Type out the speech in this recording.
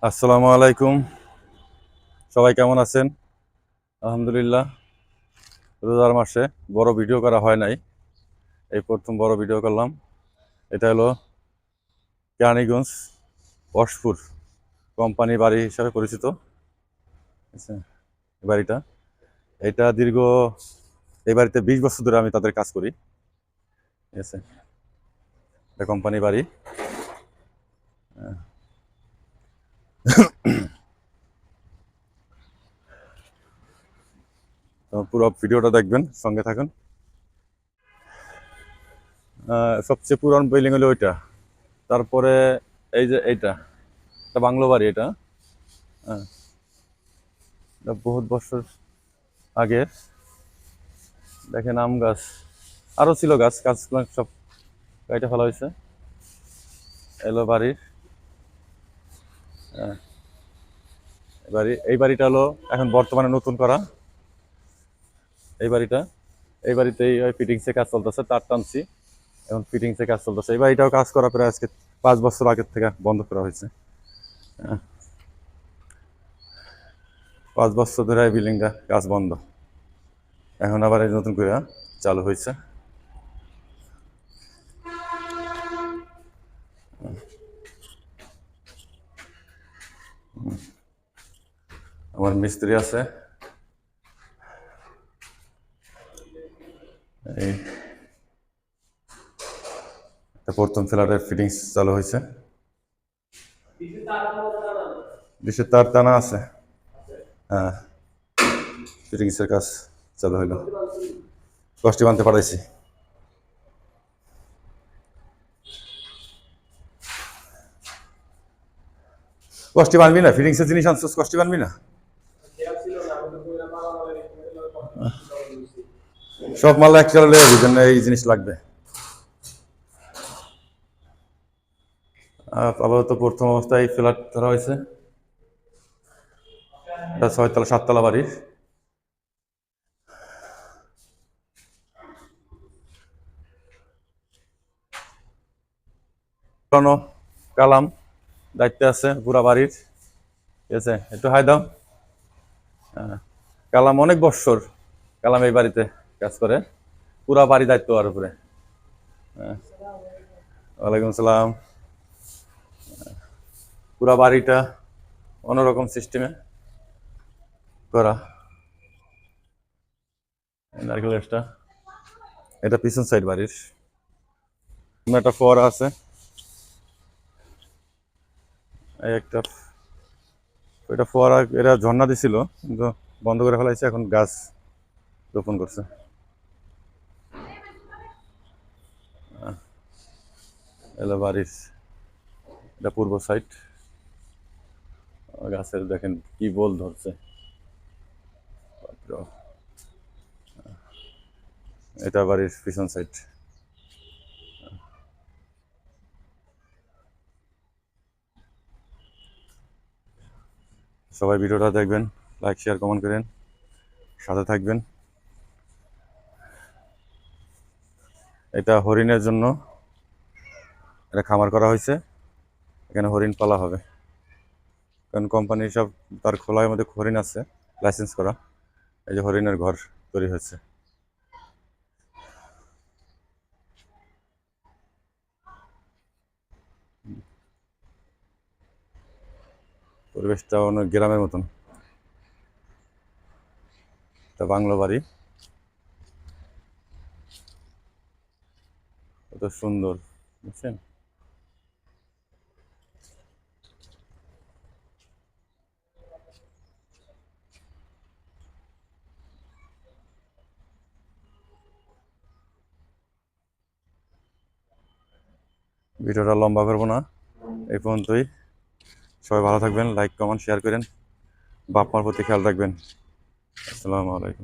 আসসালামু আলাইকুম। সবাই কেমন আছেন? আলহামদুলিল্লাহ। রোজার মাসে বড় ভিডিও করা হয় নাই, এই প্রথম বড় ভিডিও করলাম। এটা হলো কেরানীগঞ্জ ওয়াশপুর কোম্পানি বাড়ি হিসাবে পরিচিত। আচ্ছা, এই বাড়িটা এটা দীর্ঘ এই বাড়িতে 20 বছর ধরে আমি তাদের কাজ করি। ঠিক আছে, এটা কোম্পানি বাড়ি। তো পুরো ভিডিওটা দেখবেন, সঙ্গে থাকুন। সবচেয়ে পুরান বিল্ডিং হলো ওইটা। তারপরে এই যে এইটা, এটা বাংলো বাড়ি। এটা হ্যাঁ, এটা বহুত বছর আগে। দেখেন আম গাছ, আরো ছিল গাছ, গাছগুলো সব কাইটে ফেলা হয়েছে। এলো বাড়ির এই বাড়িটা হলো এখন বর্তমানে নতুন করা। এই বাড়িটা, এই বাড়িতেই ফিটিংস এর কাজ চলতেছে, তার টানছি এখন ফিটিংস এর কাজ চলতেছে। এই বাড়িটাও কাজ করা প্রায় আজকে 5 বছর আগের থেকে বন্ধ করা হয়েছে। আহ, 5 বছর ধরে এই বিল্ডিংটা কাজ বন্ধ, এখন আবার এই নতুন করে চালু হয়েছে। আমার মিস্ত্রি আছে, এই প্রথম ফ্ল্যাটের ফিটিংস চালু হয়েছে। ডিশের তার টানা আছে। হ্যাঁ, ফিটিংস এর কাজ চালু হইলো, কষ্টি বানতে পাঠাইছি। কষ্টি বানবি না, ফিটিংস এর জিনিস আনছিস, কষ্টি বানবি না। সব মাল এক চলে এই জন্য এই জিনিস লাগবে। আপাতত প্রথম অবস্থায় ফ্ল্যাট ধরা হয়েছে, এটা 6 তলা 7 তলা বাড়ির। পুরানো কালাম দায়িত্বে আছে পুরা বাড়ির। ঠিক আছে, একটু হাই দাও। কালাম অনেক বৎসর, কালাম এই বাড়িতে কাজ করে, পুরা বাড়ি দায়িত্ব আর উপরে। ওয়ালাইকুম সালাম। পুরা বাড়িটা অন্যরকম সিস্টেমে করা। নারকেল গাছটা, এটা পিছন সাইড বাড়ির। একটা ফোয়ারা আছে, এই একটা, ওইটা ফোয়ারা এরা ঝর্ণা দিছিল কিন্তু বন্ধ করে ফেলাইছে, এখন গাছ রোপণ করছে। এলো বাড়ির, এটা পূর্ব সাইড। গাছের দেখেন কি বল ধরছে। এটা বাড়ির পিছন সাইড। সবাই ভিডিওটা দেখবেন, লাইক শেয়ার কমেন্ট করেন, সাথে থাকবেন। এটা হরিণের জন্য এটা খামার করা হয়েছে, এখানে হরিণ পালা হবে, কারণ কোম্পানির সব তার খোলার মধ্যে হরিণ আছে লাইসেন্স করা। এই যে হরিণের ঘর তৈরি হচ্ছে। পরিবেশটা অনেক গ্রামের মতন। এটা বাংলো বাড়ি, কত সুন্দর, বুঝছেন। ভিডিওটা লম্বা করবো না, এই পর্যন্তই। সবাই ভালো থাকবেন, লাইক কমেন্ট শেয়ার করেন, বাপ মার প্রতি খেয়াল রাখবেন। আসসালামু আলাইকুম।